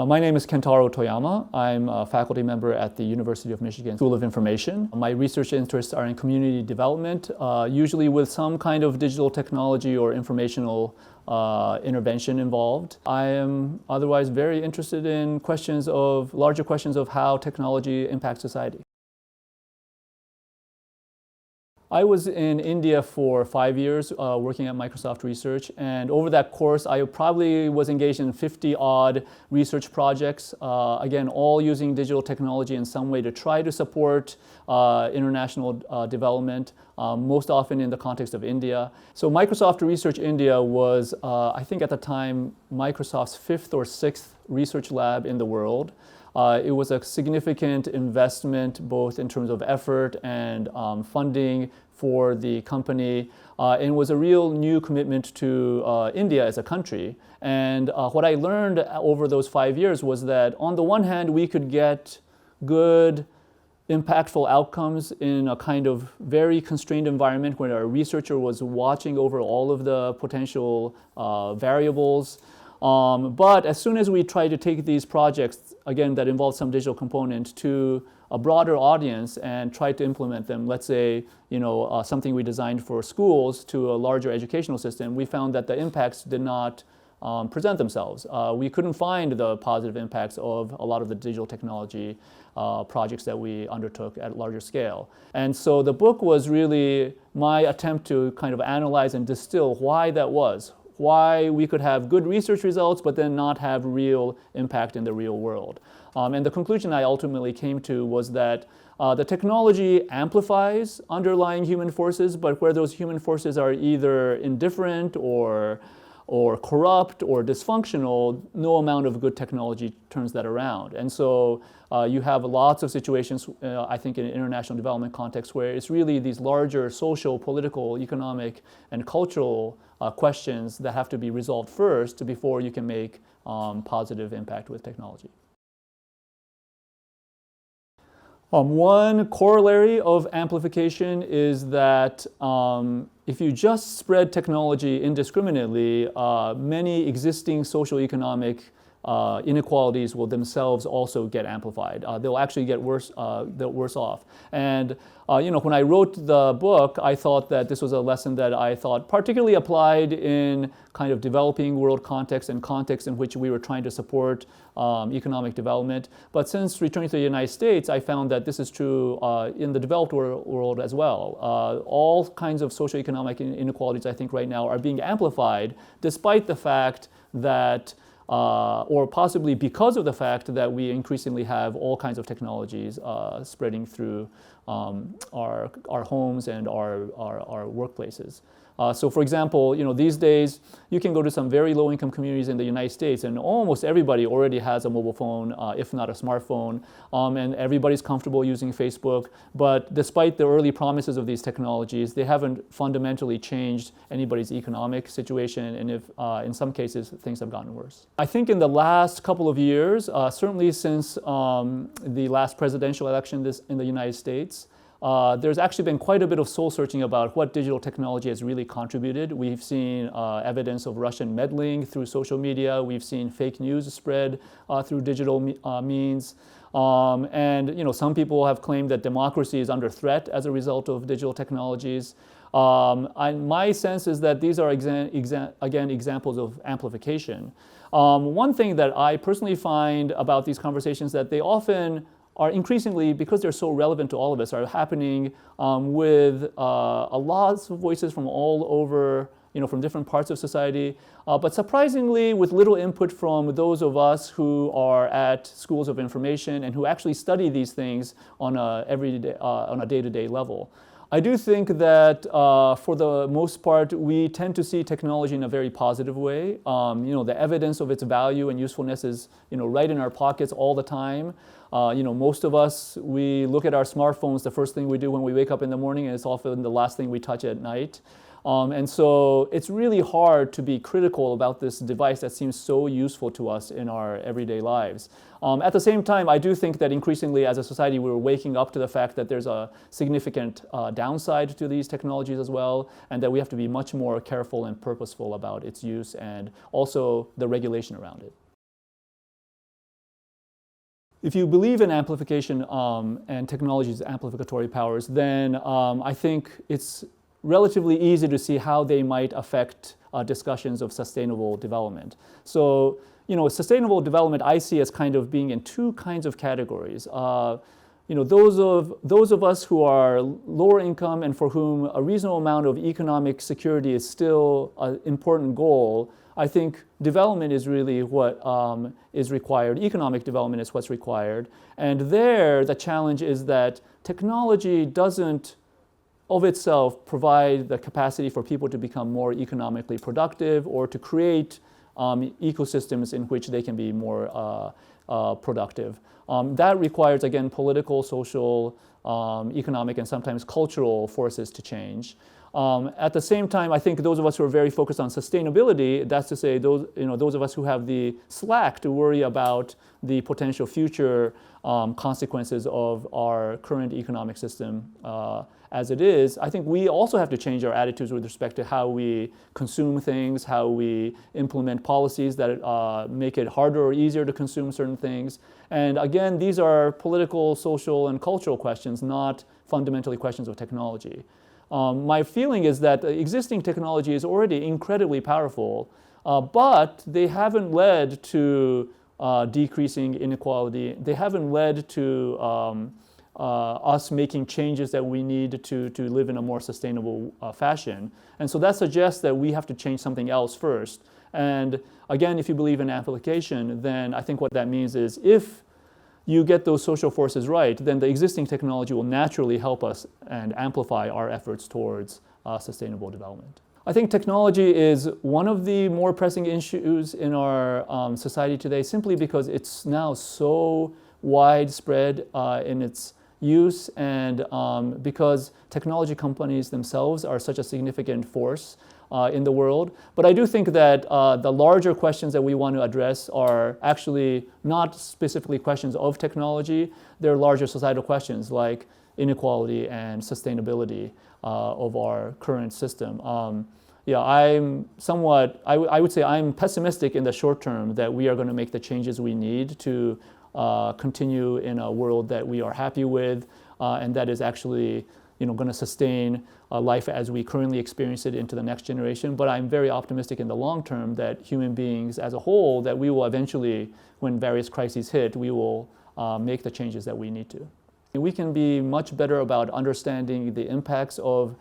My name is Kentaro Toyama. I'm a faculty member at the University of Michigan School of Information. My research interests are in community development, usually with some kind of digital technology or informational intervention involved. I am otherwise very interested in larger questions of how technology impacts society. I was in India for 5 years working at Microsoft Research, and over that course I probably was engaged in 50-odd research projects, again all using digital technology in some way to try to support international development, most often in the context of India. So Microsoft Research India was, I think at the time, Microsoft's 5th or 6th research lab in the world. It was a significant investment both in terms of effort and funding for the company, and was a real new commitment to India as a country. And what I learned over those 5 years was that on the one hand we could get good, impactful outcomes in a kind of very constrained environment where a researcher was watching over all of the potential variables. But as soon as we try to take these projects, again, that involve some digital component to a broader audience and try to implement them, let's say, something we designed for schools to a larger educational system, we found that the impacts did not present themselves. We couldn't find the positive impacts of a lot of the digital technology projects that we undertook at larger scale. And so the book was really my attempt to kind of analyze and distill why that was. Why we could have good research results but then not have real impact in the real world. And the conclusion I ultimately came to was that the technology amplifies underlying human forces, but where those human forces are either indifferent or corrupt or dysfunctional, no amount of good technology turns that around. And so you have lots of situations, I think in an international development context, where it's really these larger social, political, economic, and cultural questions that have to be resolved first before you can make positive impact with technology. One corollary of amplification is that if you just spread technology indiscriminately, many existing socioeconomic inequalities will themselves also get amplified. They'll actually get worse off. And when I wrote the book, I thought that this was a lesson that I thought particularly applied in kind of developing world context and context in which we were trying to support economic development. But since returning to the United States, I found that this is true in the developed world as well. All kinds of socioeconomic inequalities, I think, right now are being amplified despite the fact that or possibly because of the fact that we increasingly have all kinds of technologies spreading through our homes and our workplaces. So for example, these days you can go to some very low-income communities in the United States and almost everybody already has a mobile phone, if not a smartphone, and everybody's comfortable using Facebook. But despite the early promises of these technologies, they haven't fundamentally changed anybody's economic situation, and in some cases things have gotten worse. I think in the last couple of years, certainly since the last presidential election in the United States, there's actually been quite a bit of soul searching about what digital technology has really contributed. We've seen evidence of Russian meddling through social media. We've seen fake news spread through digital means. And some people have claimed that democracy is under threat as a result of digital technologies. My sense is that these are, again, examples of amplification. One thing that I personally find about these conversations that they often are increasingly, because they're so relevant to all of us, are happening with a lot of voices from all over, from different parts of society, but surprisingly with little input from those of us who are at schools of information and who actually study these things on a day-to-day level. I do think that for the most part, we tend to see technology in a very positive way. The evidence of its value and usefulness is, right in our pockets all the time. Most of us, we look at our smartphones the first thing we do when we wake up in the morning, and it's often the last thing we touch at night. And so it's really hard to be critical about this device that seems so useful to us in our everyday lives. At the same time, I do think that increasingly as a society we're waking up to the fact that there's a significant downside to these technologies as well, and that we have to be much more careful and purposeful about its use and also the regulation around it. If you believe in amplification and technology's amplificatory powers, then I think it's relatively easy to see how they might affect discussions of sustainable development. So, sustainable development I see as kind of being in two kinds of categories. Those of us who are lower income and for whom a reasonable amount of economic security is still an important goal, I think development is really what is required. Economic development is what's required. And there, the challenge is that technology doesn't, of itself, provide the capacity for people to become more economically productive or to create ecosystems in which they can be more productive. That requires, again, political, social, economic, and sometimes cultural forces to change. At the same time, I think those of us who are very focused on sustainability, that's to say those of us who have the slack to worry about the potential future consequences of our current economic system as it is, I think we also have to change our attitudes with respect to how we consume things, how we implement policies that make it harder or easier to consume certain things. And again, these are political, social, and cultural questions, not fundamentally questions of technology. My feeling is that existing technology is already incredibly powerful, but they haven't led to decreasing inequality. They haven't led to us making changes that we need to live in a more sustainable fashion. And so that suggests that we have to change something else first. And again, if you believe in amplification, then I think what that means is if you get those social forces right, then the existing technology will naturally help us and amplify our efforts towards sustainable development. I think technology is one of the more pressing issues in our society today, simply because it's now so widespread in its use, and because technology companies themselves are such a significant force in the world. But I do think that the larger questions that we want to address are actually not specifically questions of technology. They're larger societal questions like inequality and sustainability of our current system. I'm somewhat, I would say I'm pessimistic in the short term that we are going to make the changes we need to continue in a world that we are happy with and that is actually going to sustain life as we currently experience it into the next generation. But I'm very optimistic in the long term that human beings as a whole, that we will eventually, when various crises hit, we will make the changes that we need to. We can be much better about understanding the impacts of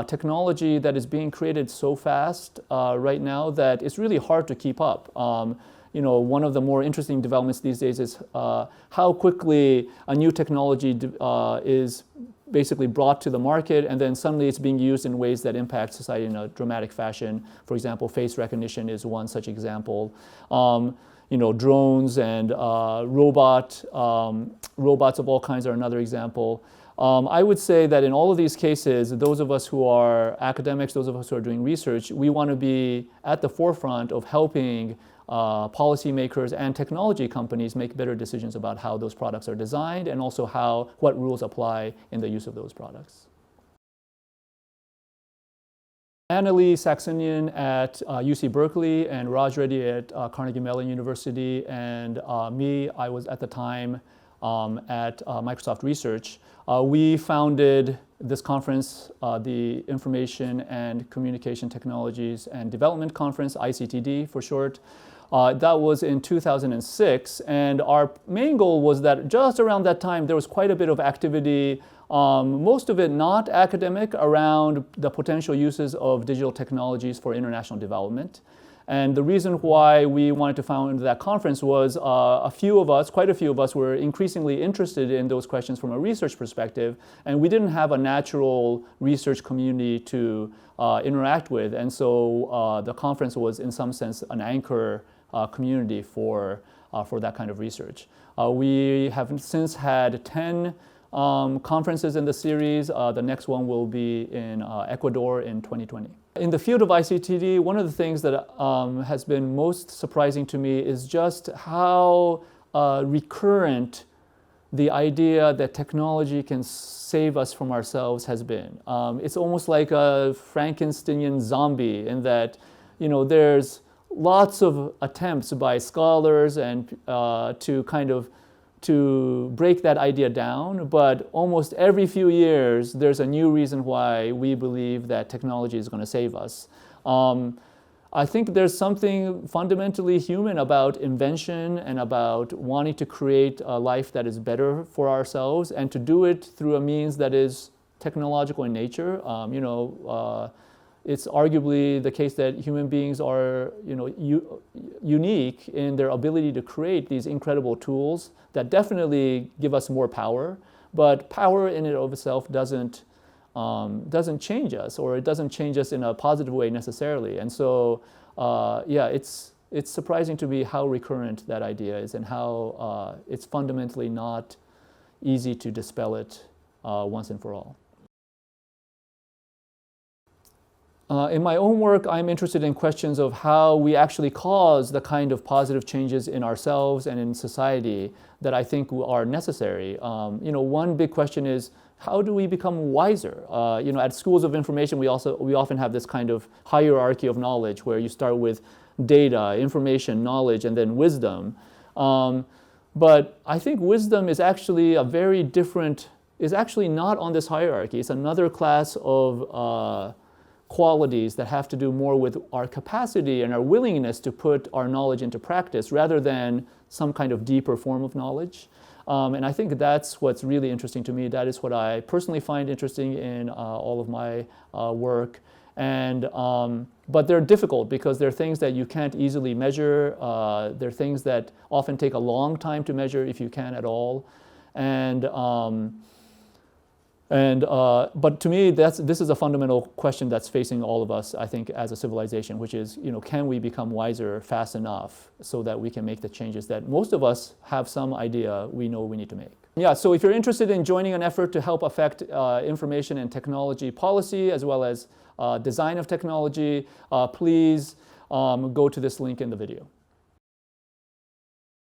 technology that is being created so fast right now that it's really hard to keep up. One of the more interesting developments these days is how quickly a new technology is basically brought to the market, and then suddenly it's being used in ways that impact society in a dramatic fashion. For example, face recognition is one such example. Drones and robots of all kinds are another example. I would say that in all of these cases, those of us who are academics, those of us who are doing research, we want to be at the forefront of helping policymakers and technology companies make better decisions about how those products are designed and also what rules apply in the use of those products. Annalee Saxenian at UC Berkeley and Raj Reddy at Carnegie Mellon University and me, I was at the time at Microsoft Research. We founded this conference, the Information and Communication Technologies and Development Conference, ICTD for short. That was in 2006, and our main goal was that just around that time there was quite a bit of activity, most of it not academic, around the potential uses of digital technologies for international development. And the reason why we wanted to found that conference was quite a few of us were increasingly interested in those questions from a research perspective, and we didn't have a natural research community to interact with. And so the conference was in some sense an anchor community for that kind of research. We have since had 10 conferences in the series. The next one will be in Ecuador in 2020. In the field of ICTD, one of the things that has been most surprising to me is just how recurrent the idea that technology can save us from ourselves has been. It's almost like a Frankensteinian zombie in that, there's lots of attempts by scholars and to to break that idea down, but almost every few years, there's a new reason why we believe that technology is going to save us. I think there's something fundamentally human about invention and about wanting to create a life that is better for ourselves and to do it through a means that is technological in nature. It's arguably the case that human beings are, unique in their ability to create these incredible tools that definitely give us more power. But power in and of itself doesn't change us, or it doesn't change us in a positive way necessarily. And so, it's surprising to me how recurrent that idea is and how it's fundamentally not easy to dispel it once and for all. In my own work, I'm interested in questions of how we actually cause the kind of positive changes in ourselves and in society that I think are necessary. One big question is, how do we become wiser? At schools of information, we often have this kind of hierarchy of knowledge where you start with data, information, knowledge, and then wisdom. But I think wisdom is actually is actually not on this hierarchy. It's another class of qualities that have to do more with our capacity and our willingness to put our knowledge into practice rather than some kind of deeper form of knowledge. And I think that's what's really interesting to me. That is what I personally find interesting in all of my work. But they're difficult because they're things that you can't easily measure. They're things that often take a long time to measure if you can at all. But to me, this is a fundamental question that's facing all of us, I think, as a civilization, which is, can we become wiser fast enough so that we can make the changes that most of us have some idea we know we need to make? Yeah, so if you're interested in joining an effort to help affect information and technology policy, as well as design of technology, please go to this link in the video.